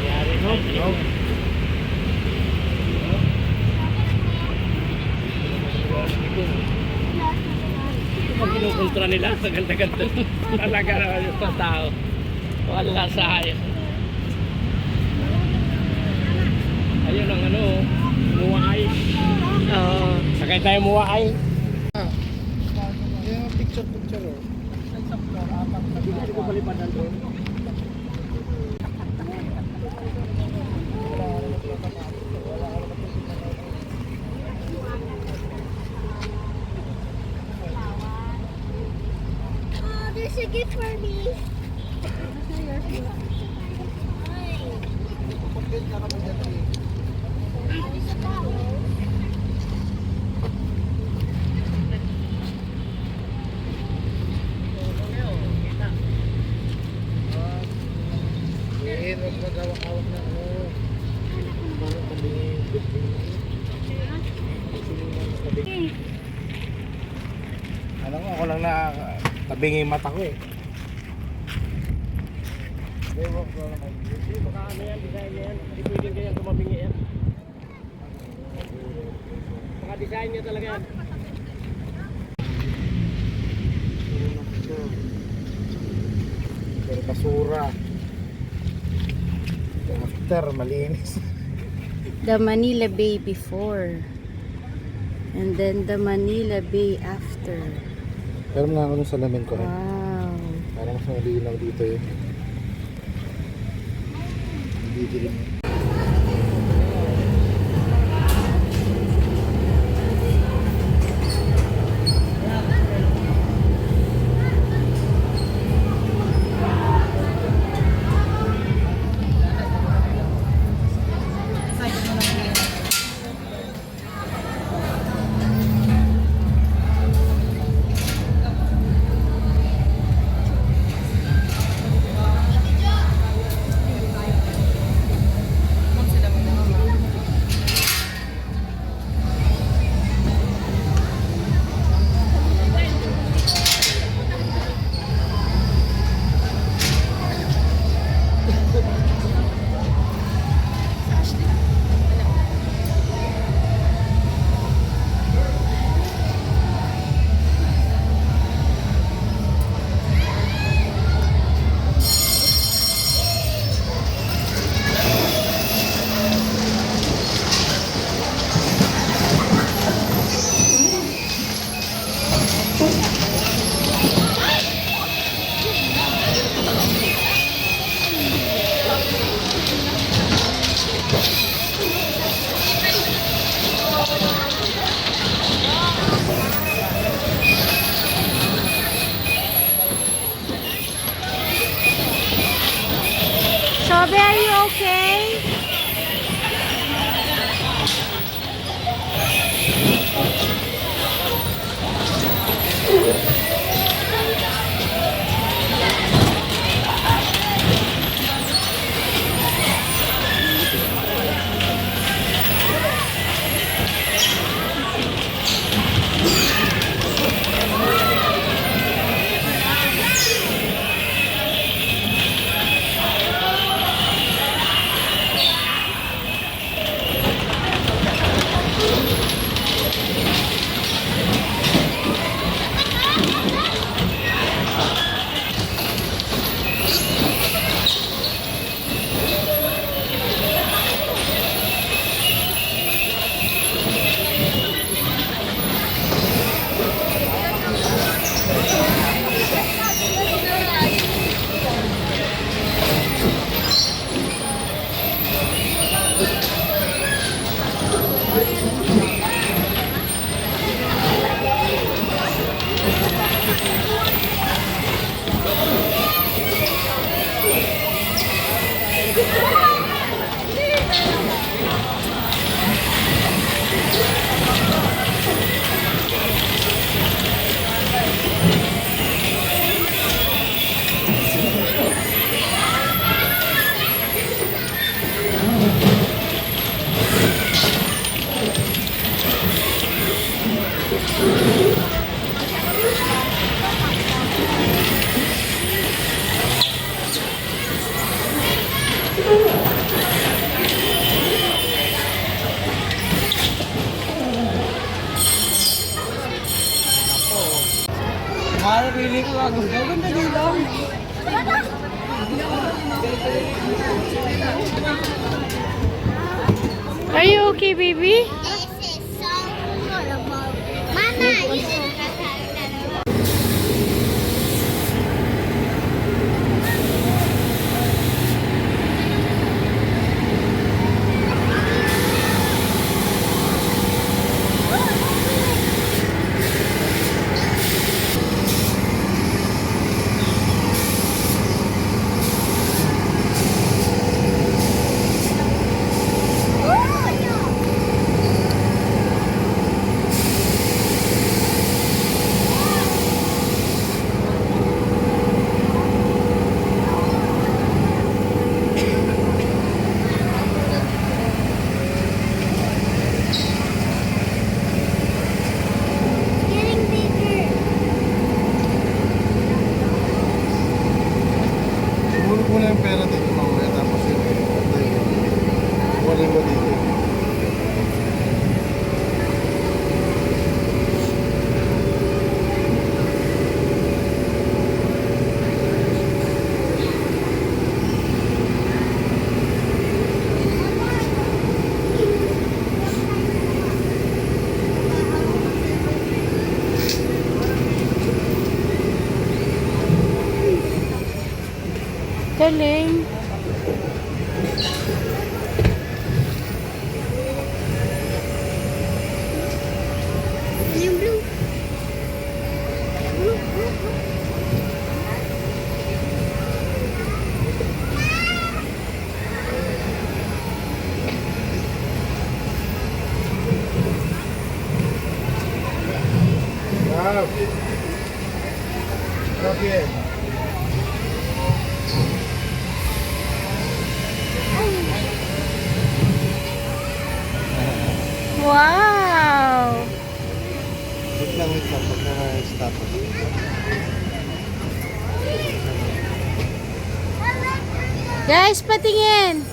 Yari no, no. Pag kinukontra nila, sa ganda-ganda. Talaga naman yung tao. Wala sayang. Ayun ang ano, muwaay. Oo. Sakay tayo muwaay. Yung picture oh. Hindi ko palipadan doon. Oh, there's a gift for me. Huwag magawak-awak na ano. Parang kami alam mo, ako lang na tabingi yung mata ko eh. Baka ano yan, design yan. Hindi pwedeng ganyan tumabingi yan. Baka design niya talaga yan. Pero basura. After, malinis. The Manila Bay before. And then the Manila Bay after. Pero nga ako nung salamin ko. Wow. Parang mas malinaw dito yun. Hindi dilim. Shobe, are you okay? Mahalapili ko ako. Maganda din lang. Are you okay, baby? This is so horrible. Mama, you should have that. Getting bigger. Siguro ko na yung pera dito mamaya tapos yun. Kunin mo dito. Galing. Yung blue. Grab. Grab yan. Wow! Wait lang. Pagka na-stop. Guys, patingin!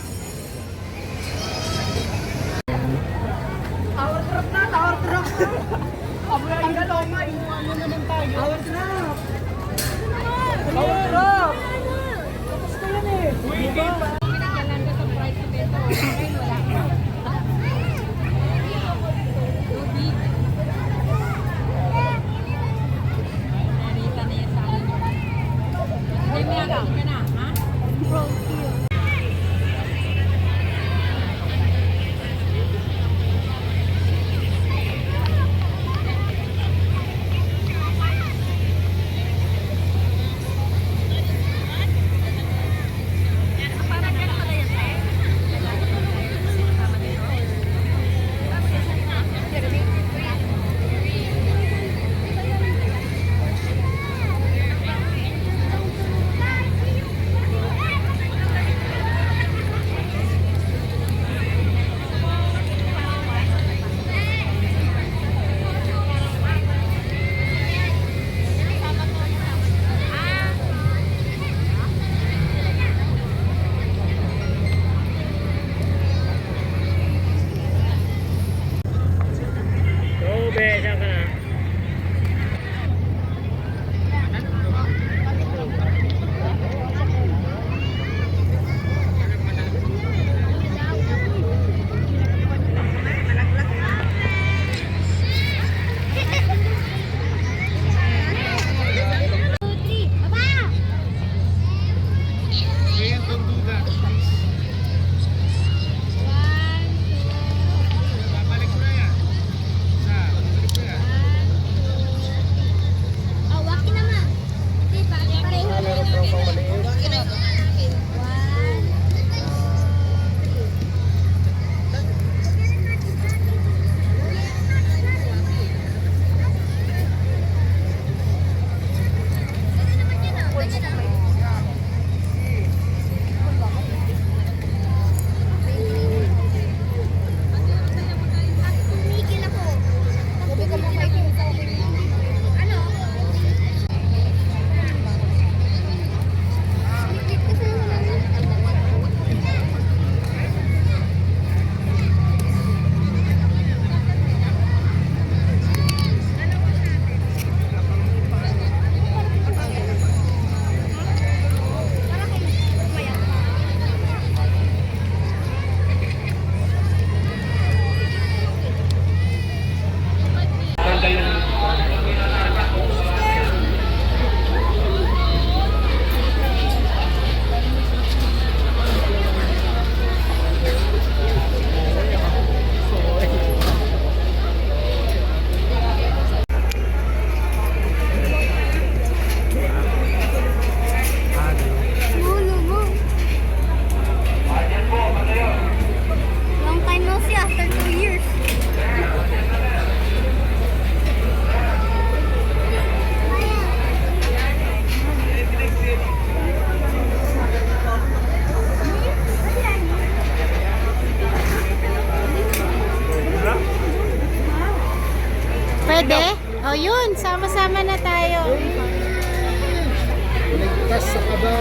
Ligtas sa kaba.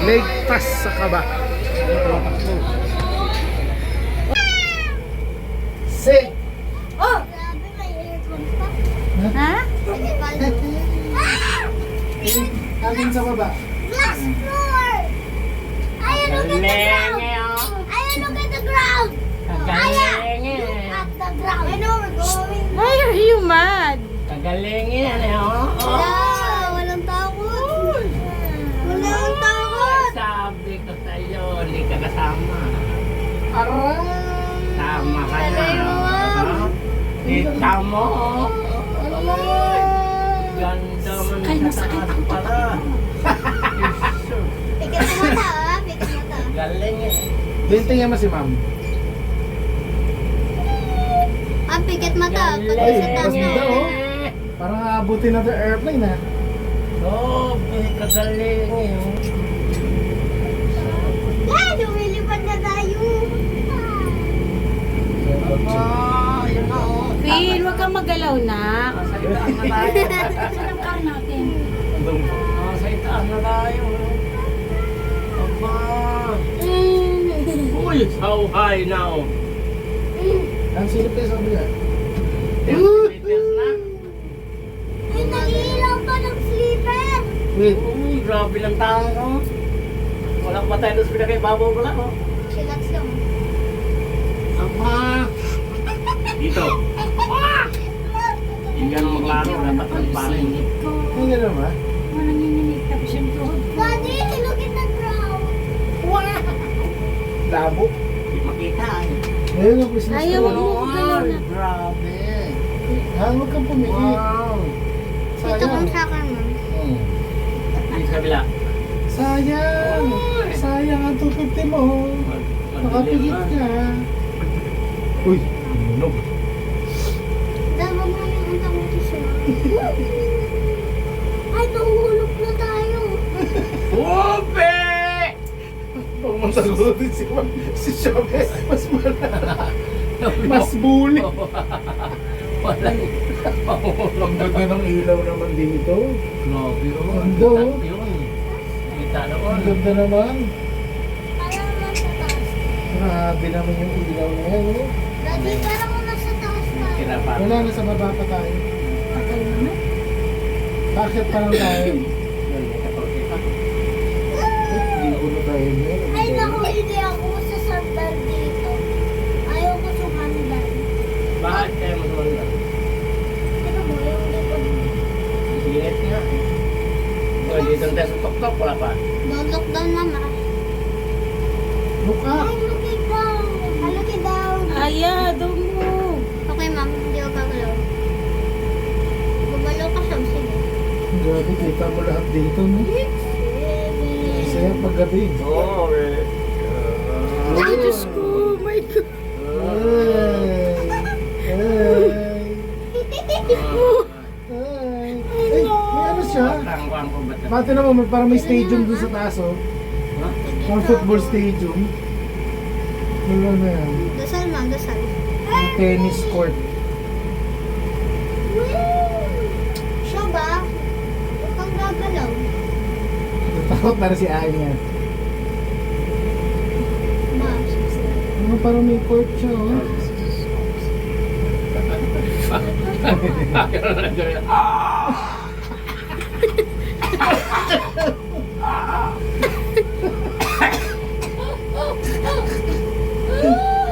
Ligtas sa kaba. Sig! Oh! Grabe, may aircon pa. Ha? Sige pala. Akin sa baba. Glass floor! Ayan, look at the ground! Ayan, look at the ground! Ayan! Look at the ground! I know we're going. Why are you mad? Kagalingin yan eh, oh. Wala, walang takot. Walang takot. Sabi ko sa'yo, hindi ka kasama. Aray! Tama ka na. Galing mo, ma'am. Ha? Kita mo. Ganda mo na sa taas pala. Pikit mo mata, ah. Pikit mo mata. Galing eh. Tingnan mo si ma'am. Ah, pikit mata. Pag Ay, sa taas ganda, mo. oh. Parang aabutin na the airplane ha. Oh, kagaling eh. Ah, lumilipad na tayo. Ah, yun na oh. Phil, huwag kang magalaw na. Nasa itaan na tayo. Saan ang car natin? Nasa itaan na tayo. Aba. Uy, how high now? Ang silip tayo sa kabila. 10 meters na. Ay, nag-iilaw pa ng sleeper. Wait. Uy, grabe lang tayo. Walang patay doon sa pinakaibabaw pala oh. Chillax lang. Aba. Dito. Hindi ka nang maglaro, dapat ang parin. Ang gano'n ba? Walang nininig tapos yung tuhod. Daddy, look at the ground. Labo. Hindi makita eh. Ngayon ang Christmas Ayaw tree. mo. magalaw na. Grabe. Ha, huwag kang pumikit. Wow. Dito kong sa akin, ma'am. Hmm. Dito sa kabila. Sayang! Uy. Sayang ang 250 mo. Makapigit ka. Uy, nog. Dapat mo yung antang mo siya. Ay, nahulog na tayo. Upe! Pag masagutin si Chavez, mas mas bully. Walang pangulong Ang ganda ng ilaw naman dito. Grabe yun. Ganda, oh. Kita yun. Kita naman. Ang ganda naman. Parang nasa taas. Grabe naman yung ilaw na yan. Oh. Daddy, parang nasa taas tayo. Kinapat. Wala na sa baba pa tayo. Tagal naman. Bakit pa lang tayo? Hindi ulo tayo niya. Ay, naku, hindi ako sa sandal dito. Ayaw ko sumandal. Bakit kayo masumanda? Ano mo, yung likod mo. Init nga. O, dito tayo sa tok-tok. Wala pa. Don't look down, mama. Look up! I'm looking down. I'm looking down. Aya, doon mo. Okay, ma'am. Hindi ako gagalaw. Gumalaw ka siya. Sige. Grabe, kita mo lahat dito, no? Masaya paggabi. Oo, eh. Ay, Diyos ko. My God. Ay! Ay! Ay, may ano siya? Tangkuhan ko ba ito? Pati naman, parang may stadium dun sa taas, oh. Ha? Parang football stadium. Wala na yan. Dasal, ma'am. Dasal. Yung tennis court. Siya ba? Huwag kang gagalaw. Natakot na rin si Anya. Ma'am. Ano, parang may court siya, oh.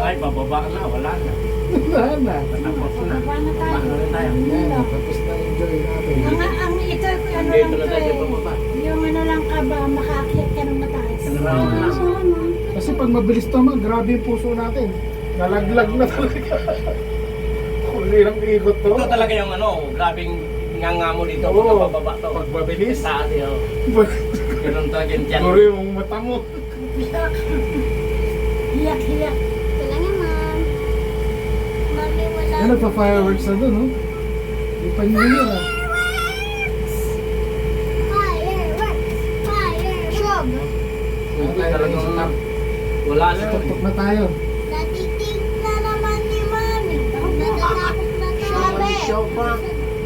Ay, bababa na. Wala na. Wala na. Tapos na. Baba na tayo. Baba na tayo. Ayan, tapos na enjoy natin. Ang ito, ano lang Dito na to tayo eh. bababa. Yung ano lang ka ba, makaakyat ka ng mataas. Round na. Kasi pag mabilis naman, grabe yung puso natin. Nalaglag na talaga. Kulirang ikot to. Ito talaga yung ano, grabing nganga mo dito. Oo. Pagka bababa to. Pag mabilis. Sa atin, oh. Ganun talaga yung tiyan. Siguro yung mata mo. Hiyak-hiyak. Wala nga, ma'am. Mami, wala. Yan, nagpa-fireworks na dun, oh. Ipan nyo yun, ah. Fireworks! Fireworks! Shog! Wala tayo lang sa top. Wala na. Tuktok na tayo. Natitig na naman ni Mami. Natatakot na tayo. Show pa.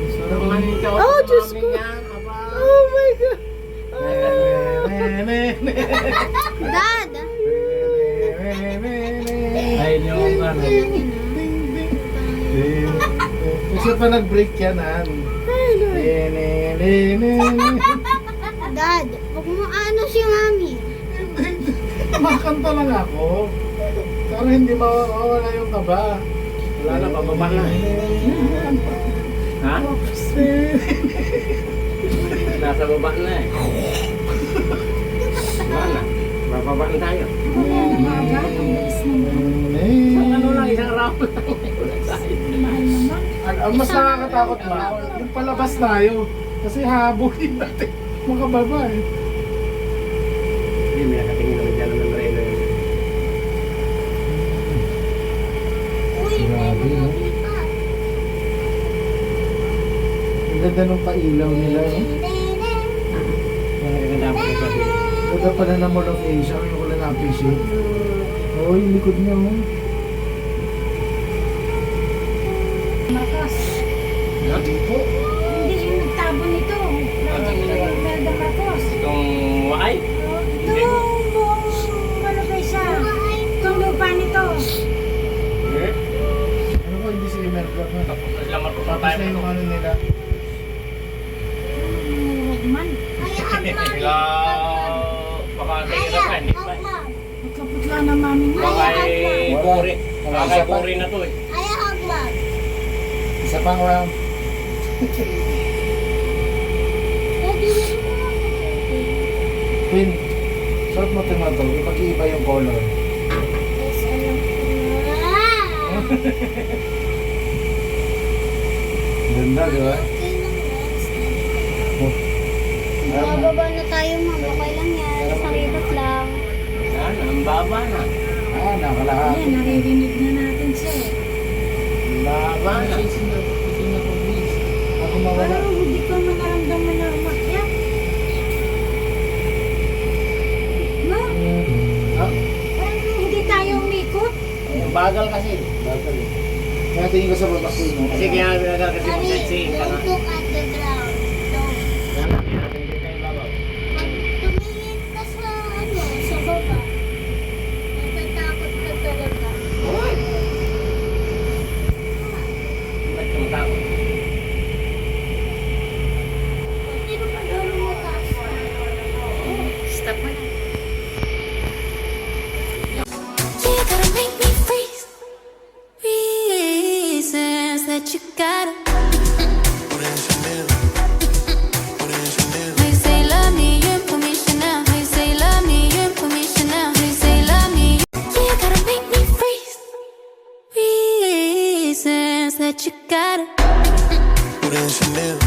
Sarap Naman ng- yung show. Oh, Diyos ko. Oh my Dad! Ayun yung ano. Kasi pa nag-break yan, An. Dad, huwag mo ano si Mami. Makanta lang ako. Para hindi mawawala yung kaba. Wala na, pababa na eh. Ha? Nasa baba na eh. Wala na. Bababa na tayo. Ano lang, isang round lang. Wala tayo. Ang mas nakakatakot ba? Yung palabas tayo. Kasi habulin natin. Makababa eh. Hindi, may nakatingin naman dyan ng Reno yun. Uy, may Grabe, no? mga pa. Ang ganda nung pailaw nila. No? Maganda po yung sabi. Ganda pala na Mall of Asia. Yung ko lang na-appreciate. Oo, yung likod niya. Oh. Marcos. Hindi po. Hindi yung nagtabo nito. Project ko yung Melda Marcos. Itong waay? Itong buong ano ba siya? Itong lupa nito. Eh? Ano ko, hindi si Imelda. Tapos na sila marunong Tapos tayo. na yung ano nila. Huwag man. Ay, Agmag. Sila baka nahihirap ka, hindi pa. Agmag. Magkaputla na mami mo. Baka puri. Baka puri na to eh. Ay, Agmag. Isa pang round. Queen, suot mo ito to. Ipag-iiba yung color. Yes, alam ko na. Ganda, di ba? Okay lang, Lex. Oh. Bababa na tayo, ma'am. Okay lang yan. Sakibot lang. Yan, ang baba na. Ah, nakalahati. Ayan, naririnig na natin siya eh. Ang baba na. Ako mawala. Parang hindi ko manaramdaman na umakyat. No? Ah, Parang hindi tayo umikot. Ang bagal kasi. bagal eh. Kaya tingin ko sa baba ko yun. Kasi kaya binagal kasi yung Daddy, sightseeing ka na. don't look at the ground. Don't. Yan, hindi tayo babaw. Pag tumingin ka sa ano, sa baba, natatakot ka talaga. Ba't ka matakot? Sino pa doon mo taas? Stop mo na. You gotta make me freeze. Reasons that you gotta. How you say love me, you put me Chanel. How you say love me, you put me Chanel. How you say love me, you gotta make me freeze. Reasons that you gotta. Chanel.